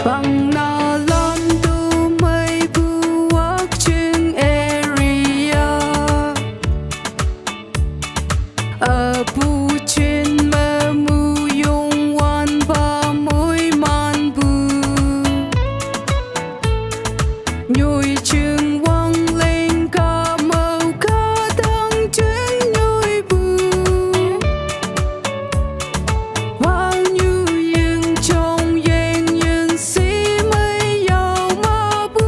Bằng na lan tu mai buak ching area abu chin ma mu yung wan ba môi man bu nhồi chừng wang lên ca màu ca đang chừng nhồi bu bao nhiêu những trong yên những si mây giàu ma bu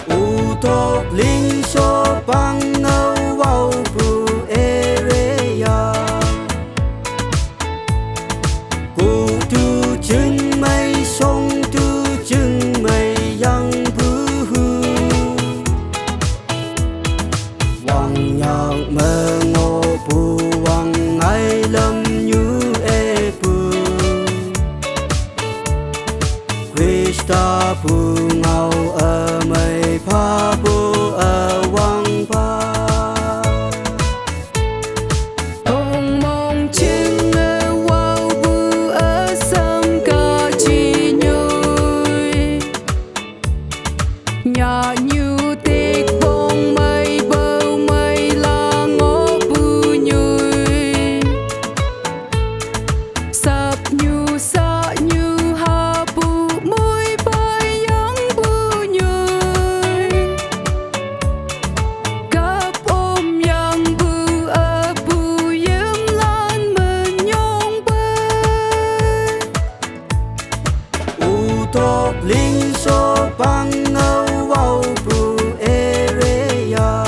u to linh so bang ngâu vào bu area cụ tu chừng mây sông tu chừng mây yang bu wang nhang mơ ngô bu wang ai lâm như e bu Krista bu ngau ở mây pha bu ở wang pa Ông mong chừng ở wow bu ở sông ca chi nhồi nhà như tiếc bông mây bầu mây là ngõ bu nhồi sập như sa như ha bu môi bay yang bu nhồi cặp ôm yang bu ở bu yếm lan mình nhong bay u to linh so bang ngâu vào bu area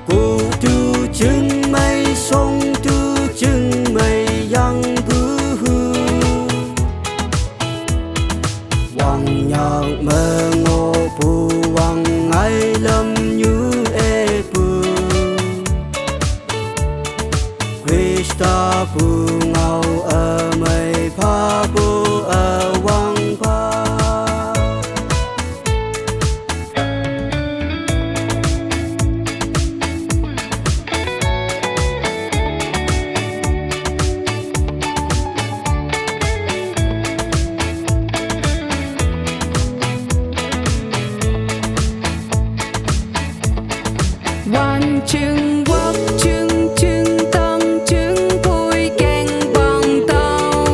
cụ tu chừng mây sông tu chừng mây yang bu wang nhang mơ ngô bu wang ai lâm như e bu Krista bu ngau ở mây pha bu ở wang pa Wan chừng quốc chừng chừng tăng chừng bôi keng bằng tao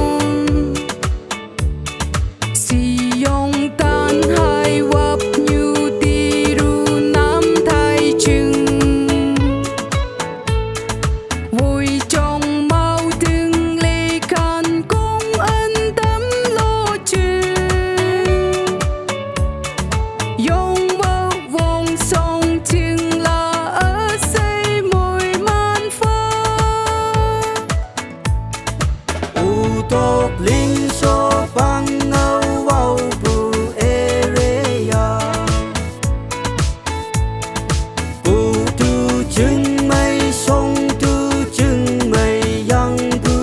si yong tan hai wap như tiru nam thai chừng vui trong mau từng lê can công ân tâm lo chừng yong mơ vòng sông chừng là ở xây môi man pha u to linh so bang ngâu vào bu area cụ tu chừng mây sông tu chừng mây yang bu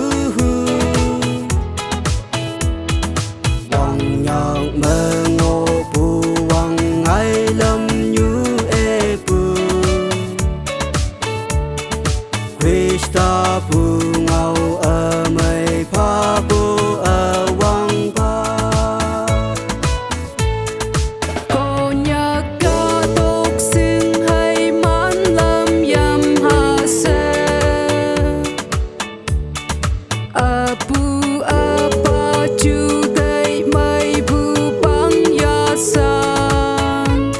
wang nhang mơ ngô bu wang ai lâm như e bu Krista bu ngau ở mây pha bu ở wang pa cô nhạc ca tốt xương hay mãn lâm yam hạ sơ a ba chu đây mây bu băng ya san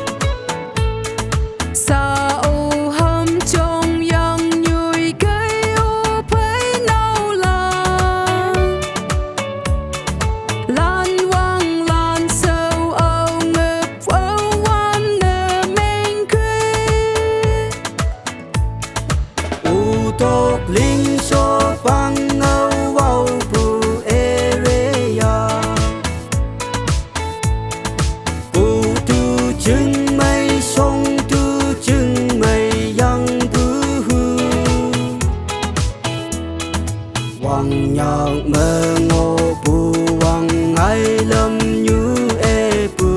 sa ô hâm trong yang nhồi cây ô thấy nao lan wang lan sâu âu ngập âu wan nơ mênh quê u to linh so bang ngâu vào bu area cụ tu chừng mây sông tu chừng mây yang bu wang nhang mơ ngô bu wang ai lâm như e bu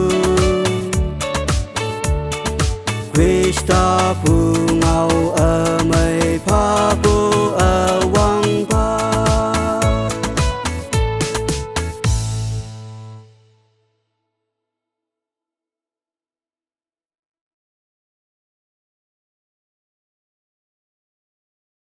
Krista phù ngầu ở mây